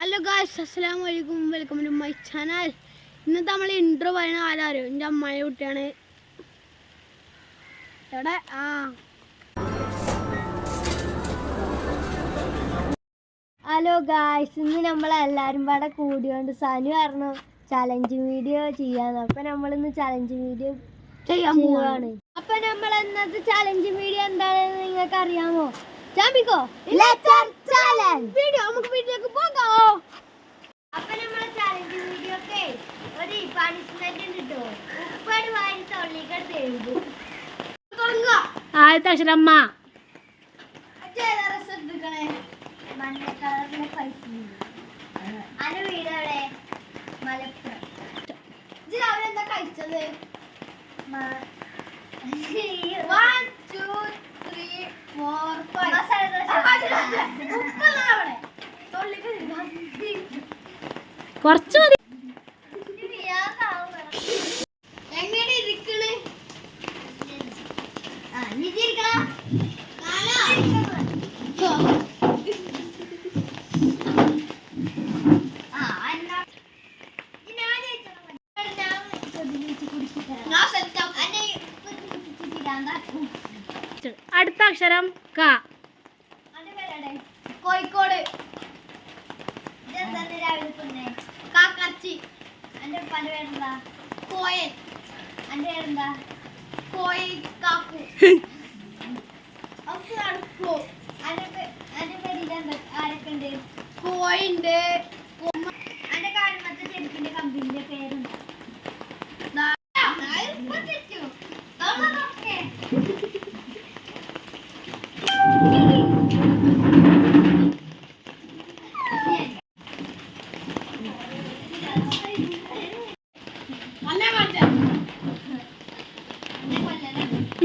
Hello guys, അസ്സലാമു അലൈക്കും. Welcome to my channel. ഇന്നത്തെ നമ്മൾ ഇൻട്രോ പറയുന്ന ആരാരോ എൻ്റെ അമ്മായി കുട്ടിയാണ്. എവിടെ ഹലോ ഗായ്സ്, ഇന്ന് നമ്മളെല്ലാവരും പാടെ കൂടിയോണ്ട് സനു പറഞ്ഞു ചലഞ്ച് വീഡിയോ ചെയ്യാന്ന്. അപ്പൊ നമ്മളിന്ന് ചലഞ്ച് വീഡിയോ ചെയ്യാൻ പോവാണ്. അപ്പൊ നമ്മൾ ഇന്നത്തെ ചലഞ്ച് വീഡിയോ എന്താണെന്ന് നിങ്ങൾക്ക് അറിയാമോ? ചാമ്പിക്കോ നമുക്ക് വീട്ടിലേക്ക് പോകാം. അപ്പൊ നമ്മളെ ചലഞ്ച് വീഡിയോ ഒക്കെ ഒരു പണിഷ്മെന്റ് ഉണ്ട് കേട്ടോ. ഉപ്പാട് വാരി തൊള്ളിക്കടുത്ത് എഴുതും. ആദ്യത്തെ അക്ഷരം അമ്മ. മഞ്ഞ കളറിലെ പൈസ അതിന്റെ വീട് എവിടെ? മലപ്പുറം. അവരെന്താ കഴിച്ചത്? 1 2 3 4 കുറച്ച് മതി. എങ്ങനെ ഇരിക്കണ്? അടുത്ത അക്ഷരം ക. കോഴിക്കോട്. കാക്കച്ചി. എന്റെ പല പേരെന്താ? കോയൻ. എന്റെ പേരെന്താ? കോയി കാക്കു. എന്റെ പേരിലെന്താ? ആരൊക്കെ ഉണ്ട്? കോയുണ്ട്. എന്റെ കാരണത്തെ ചെരുപ്പിന്റെ കമ്പനിന്റെ പേരുണ്ട്.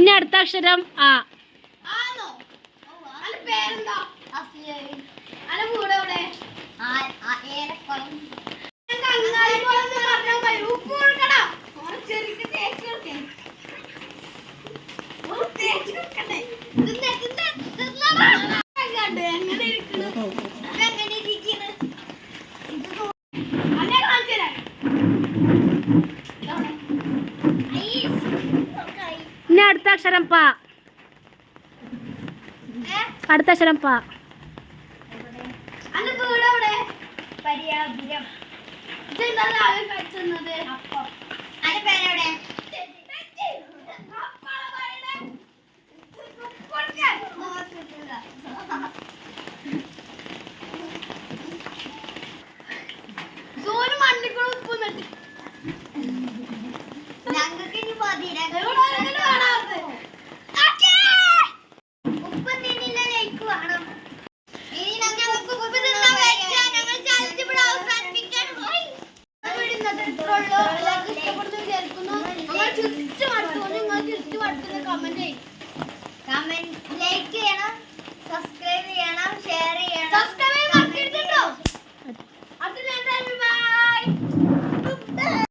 ഇനി അടുത്ത അക്ഷരം ആ. ഇനി അടുത്ത അക്ഷരം പ. അടുത്ത അക്ഷരം പ. പരിയാപുരം. അപ്പം. അതിന്റെ പേരെവിടെ? ഞങ്ങൾക്ക് ഇനി മതി. ഉപ്പ് തിന്നില്ല ലൈക്ക് വേണം. ഇനി ഞങ്ങൾക്ക് ഉപ്പ് തിന്നാൻ പറ്റില്ല. ഞങ്ങൾ ചലഞ്ച് ഇവിടെ അവസാനിപ്പിക്കാൻ പോയി. കമന്റ്